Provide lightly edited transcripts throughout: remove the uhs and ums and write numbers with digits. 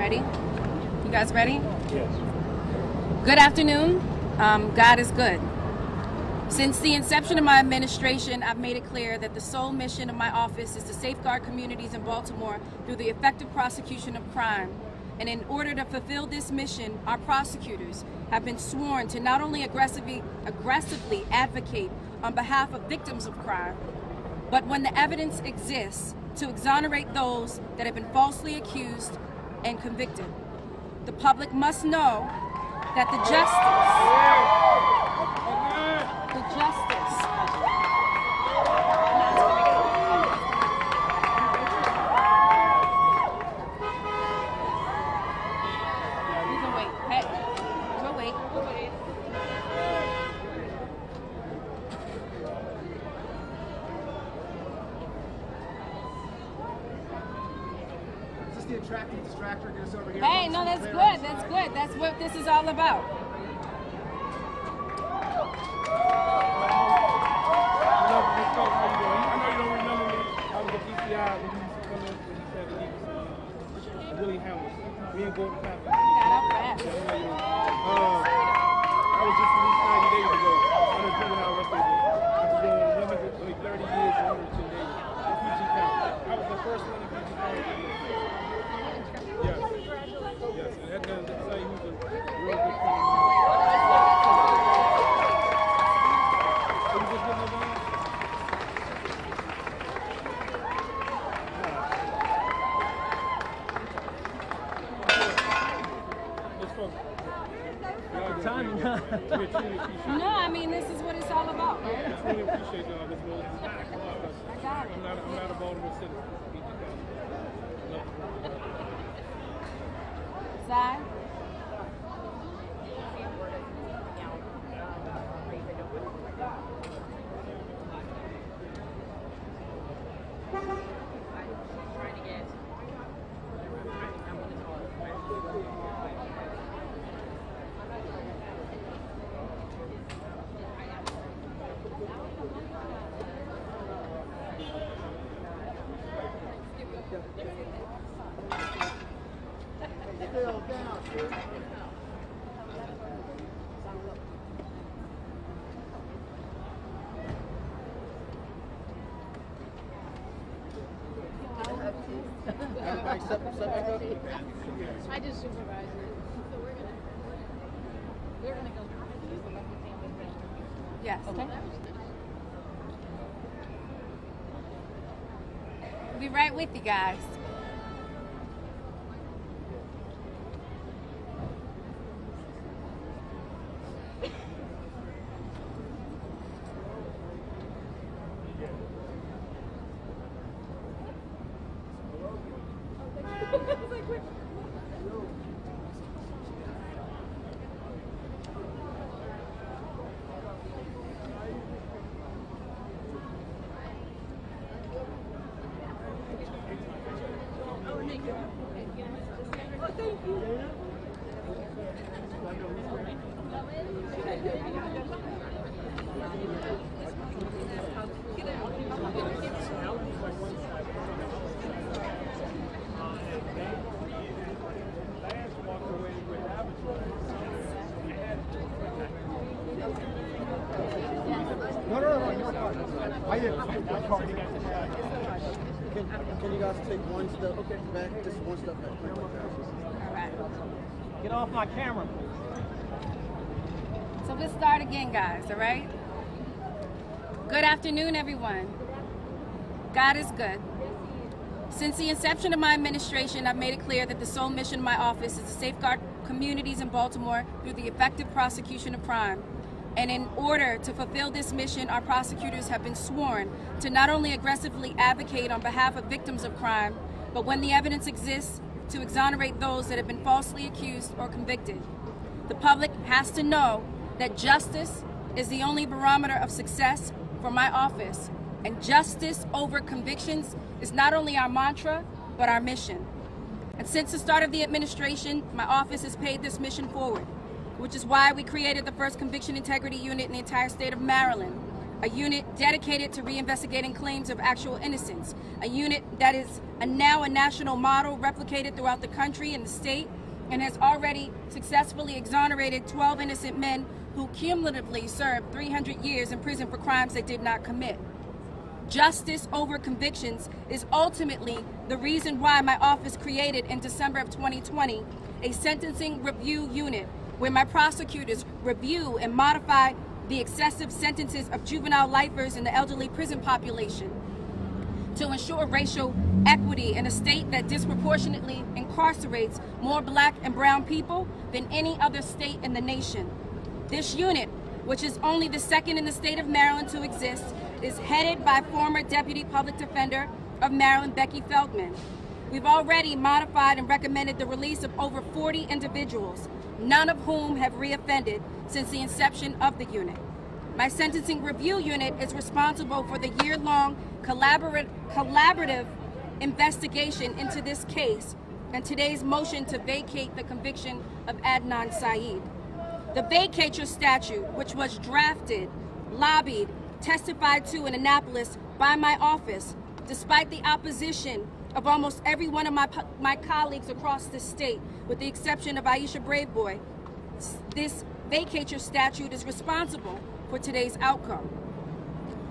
Ready? You guys ready? Yes. Good afternoon. God is good. Since the inception of my administration, I've made it clear that the sole mission of my office is to safeguard communities in Baltimore through the effective prosecution of crime. And in order to fulfill this mission, our prosecutors have been sworn to not only aggressively advocate on behalf of victims of crime, but when the evidence exists, to exonerate those that have been falsely accused and convicted. The public must know that the You can wait. Hey, we'll wait. Is this the attractive distractor? Get us over here. Hey, no, that's good. That's good. That's what this is all about. I know you don't remember me. I was at DCI when you used to come in when you said he was Willie Hamilton. Me and Gordon Pappy. Got up fast. I was just released 90 days ago under juvenile record. After doing 30 years and 102 days in PG County. I was the first one in PG County. Yes. Yes. And Adnan Syed, who's a real good friend of mine. So you just getting it done? No, I mean, this is what it's all about, right? I really appreciate y'all this morning. I got it. I'm not a Baltimore citizen. Side. I just supervise it. So we're gonna go. Yes. Okay. We'll be right with you guys. Can you guys take one step back? Just one step back. All right. Get off my camera. So let's start again, guys, all right? Good afternoon, everyone. God is good. Since the inception of my administration, I've made it clear that the sole mission of my office is to safeguard communities in Baltimore through the effective prosecution of crime. And in order to fulfill this mission, our prosecutors have been sworn to not only aggressively advocate on behalf of victims of crime, but when the evidence exists, to exonerate those that have been falsely accused or convicted. The public has to know that justice is the only barometer of success for my office, and justice over convictions is not only our mantra, but our mission. And since the start of the administration, my office has paid this mission forward, which is why we created the first conviction integrity unit in the entire state of Maryland, a unit dedicated to reinvestigating claims of actual innocence, a unit that is now a national model replicated throughout the country and the state, and has already successfully exonerated 12 innocent men who cumulatively served 300 years in prison for crimes they did not commit. Justice over convictions is ultimately the reason why my office created in December of 2020 a sentencing review unit where my prosecutors review and modify the excessive sentences of juvenile lifers in the elderly prison population to ensure racial equity in a state that disproportionately incarcerates more black and brown people than any other state in the nation. This unit, which is only the second in the state of Maryland to exist, is headed by former Deputy Public Defender of Maryland, Becky Feldman. We've already modified and recommended the release of over 40 individuals, none of whom have reoffended since the inception of the unit. My sentencing review unit is responsible for the year-long collaborative investigation into this case and today's motion to vacate the conviction of Adnan Syed. The vacature statute, which was drafted, lobbied, testified to in Annapolis by my office, despite the opposition of almost every one of my colleagues across the state, with the exception of Aisha Braveboy, this vacature statute is responsible for today's outcome.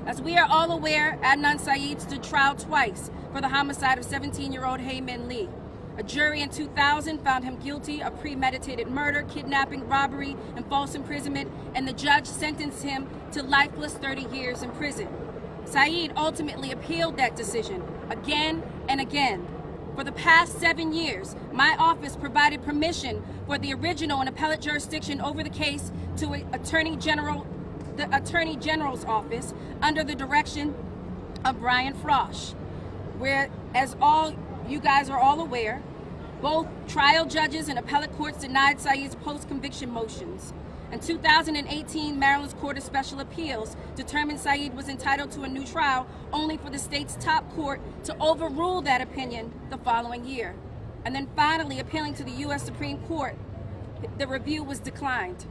As we are all aware, Adnan Syed stood trial twice for the homicide of 17-year-old Hayman Lee. A jury in 2000 found him guilty of premeditated murder, kidnapping, robbery, and false imprisonment, and the judge sentenced him to life plus 30 years in prison. Syed ultimately appealed that decision again and again. For the past 7 years, my office provided permission for the original and appellate jurisdiction over the case to the Attorney General's office under the direction of Brian Frosch, where, as all you guys are all aware, both trial judges and appellate courts denied Syed's post-conviction motions. In 2018, Maryland's Court of Special Appeals determined Syed was entitled to a new trial, only for the state's top court to overrule that opinion the following year. And then finally, appealing to the U.S. Supreme Court, the review was declined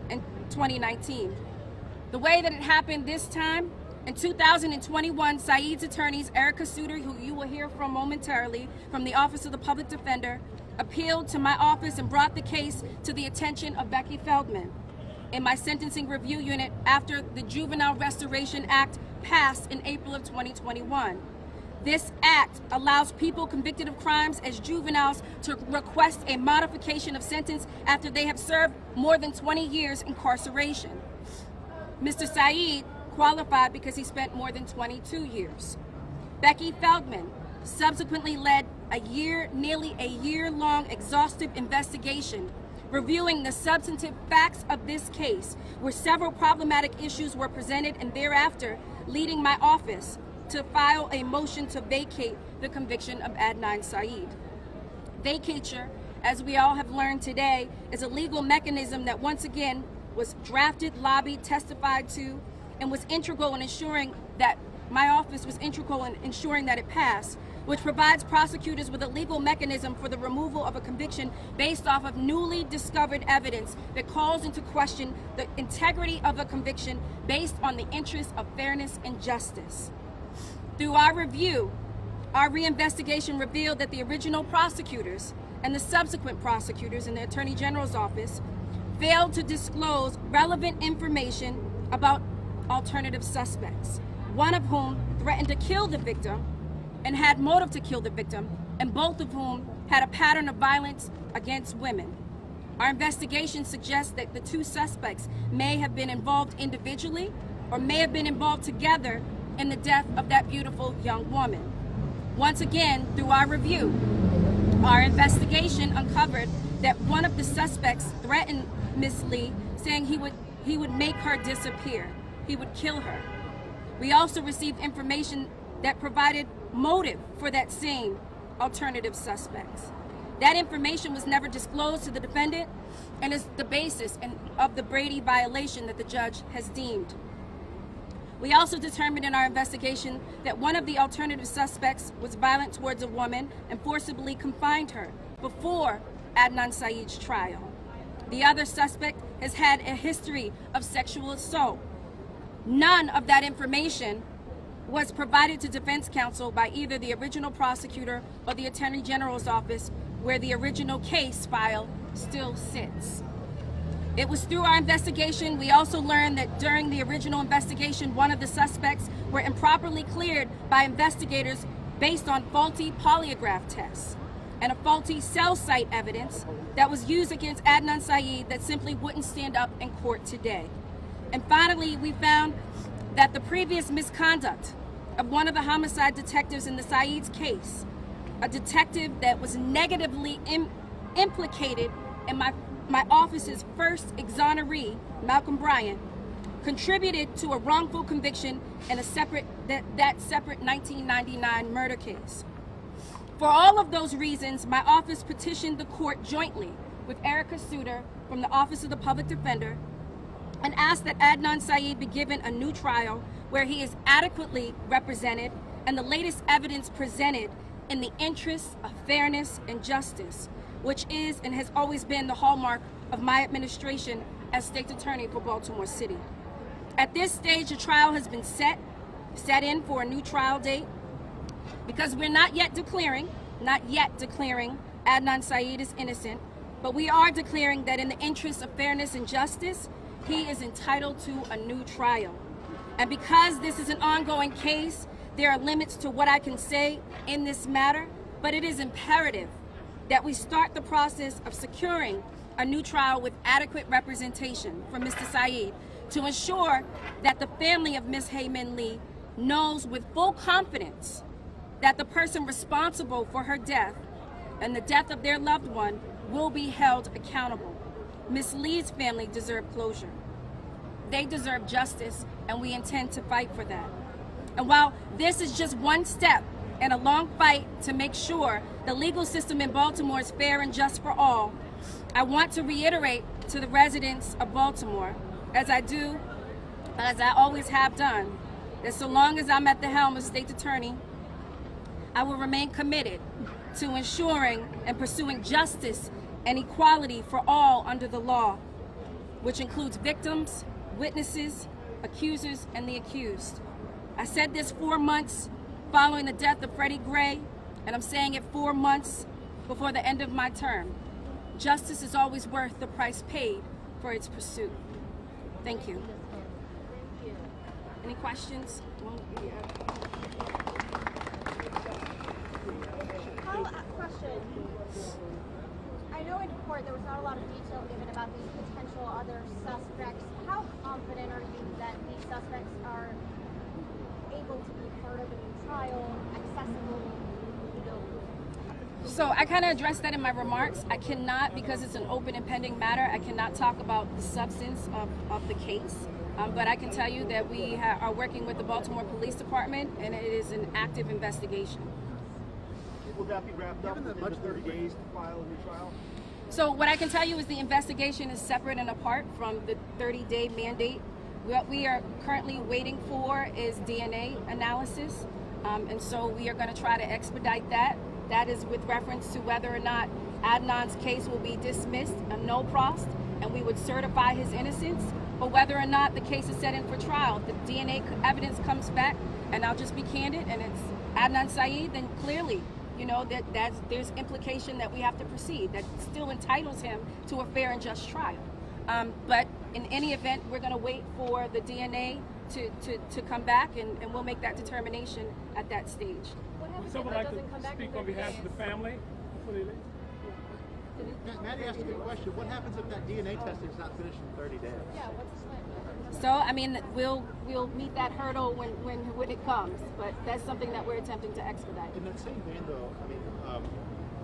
in 2019. The way that it happened this time, in 2021, Syed's attorneys, Erica Suter, who you will hear from momentarily, from the Office of the Public Defender, appealed to my office and brought the case to the attention of Becky Feldman in my sentencing review unit after the Juvenile Restoration Act passed in April of 2021. This act allows people convicted of crimes as juveniles to request a modification of sentence after they have served more than 20 years incarceration. Mr. Syed qualified because he spent more than 22 years. Becky Feldman subsequently led nearly a year-long exhaustive investigation reviewing the substantive facts of this case, where several problematic issues were presented, and thereafter leading my office to file a motion to vacate the conviction of Adnan Syed. Vacature, as we all have learned today, is a legal mechanism that once again was drafted, lobbied, testified to, and was integral in ensuring that my office was integral in ensuring that it passed, which provides prosecutors with a legal mechanism for the removal of a conviction based off of newly discovered evidence that calls into question the integrity of a conviction based on the interests of fairness and justice. Through our review, our reinvestigation revealed that the original prosecutors and the subsequent prosecutors in the Attorney General's office failed to disclose relevant information about alternative suspects, one of whom threatened to kill the victim and had motive to kill the victim, and both of whom had a pattern of violence against women. Our investigation suggests that the two suspects may have been involved individually or may have been involved together in the death of that beautiful young woman. Once again, through our review, our investigation uncovered that one of the suspects threatened Miss Lee, saying he would make her disappear. He would kill her. We also received information that provided motive for that same alternative suspects. That information was never disclosed to the defendant and is the basis of the Brady violation that the judge has deemed. We also determined in our investigation that one of the alternative suspects was violent towards a woman and forcibly confined her before Adnan Syed's trial. The other suspect has had a history of sexual assault. None of that information was provided to defense counsel by either the original prosecutor or the Attorney General's office, where the original case file still sits. It was through our investigation we also learned that during the original investigation, one of the suspects were improperly cleared by investigators based on faulty polygraph tests and a faulty cell site evidence that was used against Adnan Syed that simply wouldn't stand up in court today. And finally, we found that the previous misconduct of one of the homicide detectives in the Syed's case, a detective that was negatively implicated in my office's first exoneree, Malcolm Bryant, contributed to a wrongful conviction in a separate 1999 murder case. For all of those reasons, my office petitioned the court jointly with Erica Suter from the Office of the Public Defender and asked that Adnan Syed be given a new trial where he is adequately represented and the latest evidence presented in the interests of fairness and justice, which is and has always been the hallmark of my administration as State Attorney for Baltimore City. At this stage, a trial has been set in for a new trial date because we're not yet declaring Adnan Syed is innocent, but we are declaring that in the interests of fairness and justice, he is entitled to a new trial. And because this is an ongoing case, there are limits to what I can say in this matter, but it is imperative that we start the process of securing a new trial with adequate representation for Mr. Syed to ensure that the family of Ms. Hayman Lee knows with full confidence that the person responsible for her death and the death of their loved one will be held accountable. Ms. Lee's family deserve closure. They deserve justice, and we intend to fight for that. And while this is just one step in a long fight to make sure the legal system in Baltimore is fair and just for all, I want to reiterate to the residents of Baltimore, as I always have done, that so long as I'm at the helm as State Attorney, I will remain committed to ensuring and pursuing justice and equality for all under the law, which includes victims, witnesses, accusers, and the accused. I said this 4 months following the death of Freddie Gray, and I'm saying it 4 months before the end of my term. Justice is always worth the price paid for its pursuit. Thank you. Any questions? Question. I know in court there was not a lot of detail given about these potential other suspects. How confident are you that these suspects are able to be part of a new trial, accessible? So I kind of addressed that in my remarks. I cannot, because it's an open and pending matter, I cannot talk about the substance of the case. But I can tell you that we are working with the Baltimore Police Department, and it is an active investigation. Will that be wrapped up in 30 days to file a new trial? So what I can tell you is the investigation is separate and apart from the 30-day mandate. What we are currently waiting for is DNA analysis, and so we are going to try to expedite that. That is with reference to whether or not Adnan's case will be dismissed, a no prost, and we would certify his innocence, or whether or not the case is set in for trial. The DNA evidence comes back, and I'll just be candid, and it's Adnan Syed, then clearly, you know, there's implication that we have to proceed. That still entitles him to a fair and just trial. But in any event, we're going to wait for the DNA to come back, and we'll make that determination at that stage. What happens if Someone that like doesn't come to back speak in on 30 behalf days? of the family? Maddie asked a good question. What happens if that DNA testing is not finished in 30 days? Yeah, what's the plan? So, I mean, we'll meet that hurdle when it comes, but that's something that we're attempting to expedite. In that same vein, though, I mean,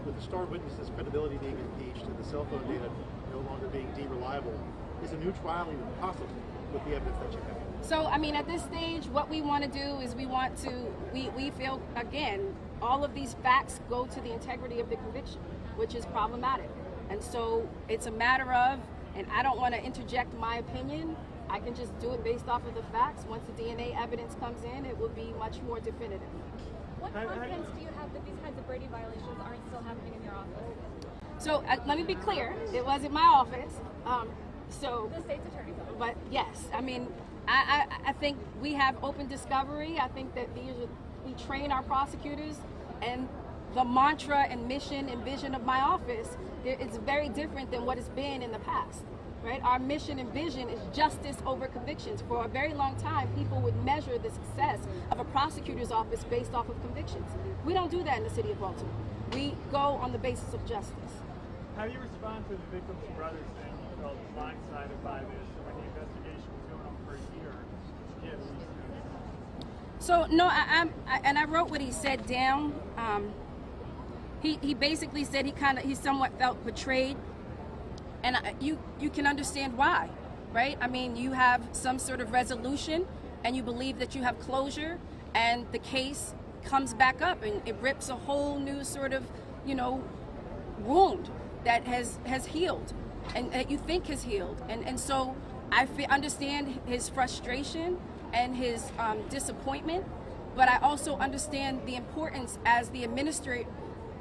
with the star witness's credibility being impeached and the cell phone data no longer being deemed reliable, is a new trial even possible with the evidence that you have? So, I mean, at this stage, what we want to do is we feel, again, all of these facts go to the integrity of the conviction, which is problematic. And so it's a matter of, and I don't want to interject my opinion, I can just do it based off of the facts. Once the DNA evidence comes in, it will be much more definitive. What confidence do you have that these kinds of Brady violations aren't still happening in your office? So let me be clear, it was in my office. The state's attorney's office. But yes, I mean, I think we have open discovery. I think that we train our prosecutors, and the mantra and mission and vision of my office is very different than what it's been in the past. Right? Our mission and vision is justice over convictions. For a very long time, people would measure the success of a prosecutor's office based off of convictions. We don't do that in the city of Baltimore. We go on the basis of justice. How do you respond to the victim's brother saying he felt blindsided by this when the investigation was going on for a year? Yes. So no, I wrote what he said down. He basically said he somewhat felt betrayed. And you can understand why, right? I mean, you have some sort of resolution and you believe that you have closure, and the case comes back up and it rips a whole new sort of, wound that has healed and that you think has healed. And so I understand his frustration and his disappointment, but I also understand the importance as the administrator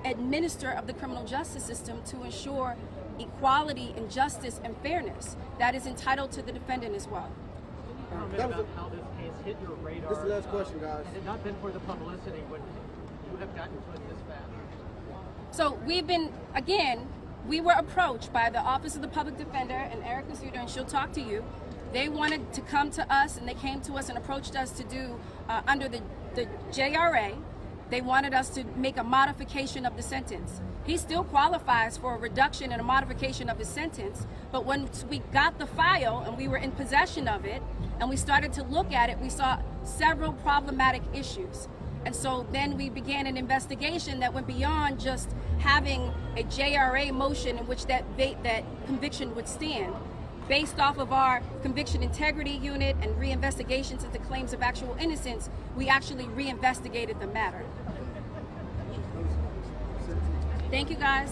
of the criminal justice system to ensure equality and justice and fairness that is entitled to the defendant as well. About how this case hit your radar. This is the last question, guys. Had it not been for the publicity, would you have gotten to it this fast? So we were approached by the Office of the Public Defender and Erica Suter, and she'll talk to you. They wanted to come to us, and they came to us and approached us to do under the JRA. They wanted us to make a modification of the sentence. He still qualifies for a reduction and a modification of his sentence, but once we got the file and we were in possession of it and we started to look at it, we saw several problematic issues. And so then we began an investigation that went beyond just having a JRA motion in which that conviction would stand. Based off of our conviction integrity unit and reinvestigations into claims of actual innocence, we actually reinvestigated the matter. Thank you, guys.